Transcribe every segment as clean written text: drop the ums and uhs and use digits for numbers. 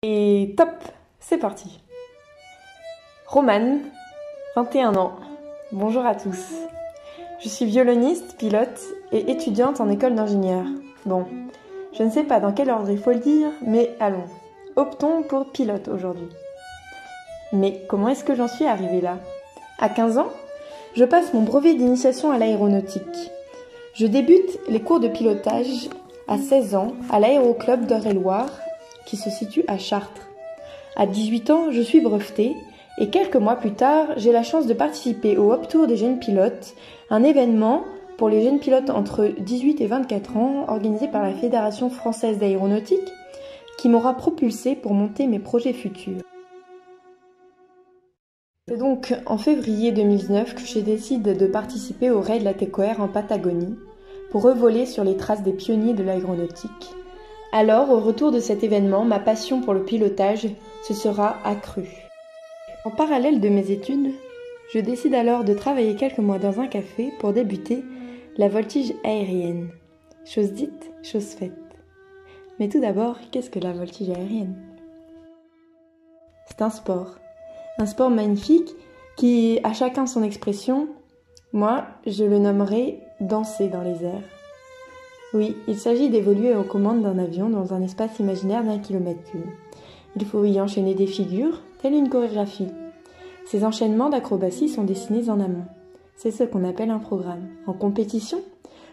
Et top, c'est parti. Romane, 21 ans. Bonjour à tous. Je suis violoniste, pilote et étudiante en école d'ingénieur. Bon, je ne sais pas dans quel ordre il faut le dire, mais allons, optons pour pilote aujourd'hui. Mais comment est-ce que j'en suis arrivée là? À 15 ans, je passe mon brevet d'initiation à l'aéronautique. Je débute les cours de pilotage à 16 ans à l'aéroclub d'Eure-et-Loir qui se situe à Chartres. À 18 ans, je suis brevetée et quelques mois plus tard, j'ai la chance de participer au Hop Tour des jeunes pilotes, un événement pour les jeunes pilotes entre 18 et 24 ans organisé par la Fédération française d'aéronautique qui m'aura propulsée pour monter mes projets futurs. C'est donc en février 2019 que je décide de participer au Raid Latécoère en Patagonie pour revoler sur les traces des pionniers de l'aéronautique. Alors, au retour de cet événement, ma passion pour le pilotage se sera accrue. En parallèle de mes études, je décide alors de travailler quelques mois dans un café pour débuter la voltige aérienne. Chose dite, chose faite. Mais tout d'abord, qu'est-ce que la voltige aérienne? C'est un sport magnifique qui a chacun son expression. Moi, je le nommerai danser dans les airs. Oui, il s'agit d'évoluer aux commandes d'un avion dans un espace imaginaire d'1 km². Il faut y enchaîner des figures, telle une chorégraphie. Ces enchaînements d'acrobatie sont dessinés en amont. C'est ce qu'on appelle un programme. En compétition,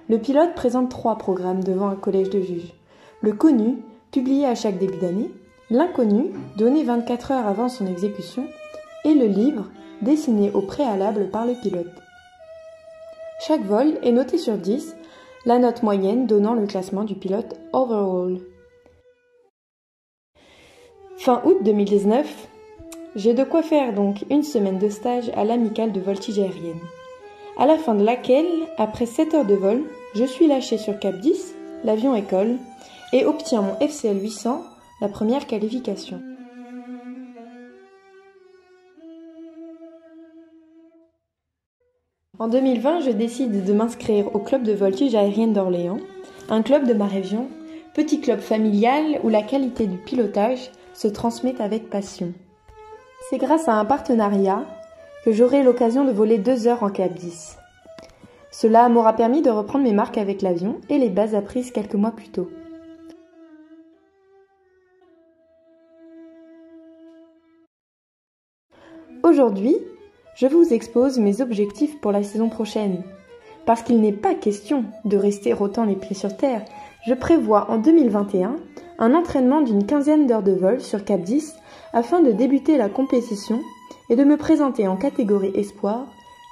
le pilote présente 3 programmes devant un collège de juges. Le connu, publié à chaque début d'année, l'inconnu, donné 24 heures avant son exécution, et le libre, dessiné au préalable par le pilote. Chaque vol est noté sur 10, la note moyenne donnant le classement du pilote overall. Fin août 2019, j'ai de quoi faire donc une semaine de stage à l'amicale de voltige aérienne, à la fin de laquelle, après 7 heures de vol, je suis lâchée sur Cap 10, l'avion école, et obtiens mon FCL 800, la première qualification. En 2020, je décide de m'inscrire au club de voltige aérienne d'Orléans, un club de ma région, petit club familial où la qualité du pilotage se transmet avec passion. C'est grâce à un partenariat que j'aurai l'occasion de voler 2 heures en Cap 10. Cela m'aura permis de reprendre mes marques avec l'avion et les bases apprises quelques mois plus tôt. Aujourd'hui, je vous expose mes objectifs pour la saison prochaine. Parce qu'il n'est pas question de rester rotant les pieds sur terre, je prévois en 2021 un entraînement d'une 15aine d'heures de vol sur Cap 10 afin de débuter la compétition et de me présenter en catégorie espoir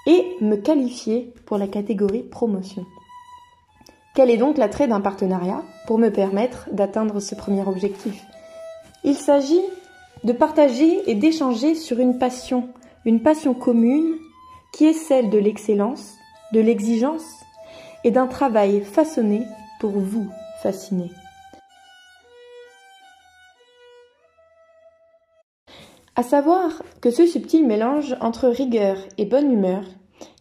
et me qualifier pour la catégorie promotion. Quel est donc l'attrait d'un partenariat pour me permettre d'atteindre ce premier objectif? Il s'agit de partager et d'échanger sur une passion commune qui est celle de l'excellence, de l'exigence et d'un travail façonné pour vous fasciner. À savoir que ce subtil mélange entre rigueur et bonne humeur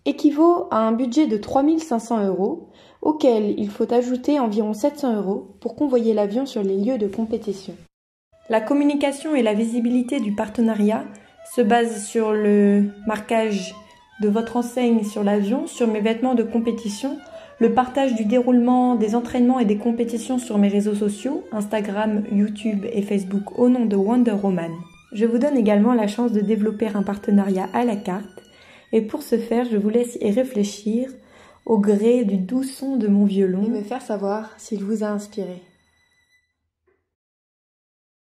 équivaut à un budget de 3 500 € auquel il faut ajouter environ 700 € pour convoyer l'avion sur les lieux de compétition. La communication et la visibilité du partenariat se basent sur le marquage de votre enseigne sur l'avion, sur mes vêtements de compétition, le partage du déroulement des entraînements et des compétitions sur mes réseaux sociaux, Instagram, YouTube et Facebook au nom de Wonder Romane. Je vous donne également la chance de développer un partenariat à la carte et pour ce faire, je vous laisse y réfléchir au gré du doux son de mon violon et me faire savoir s'il vous a inspiré.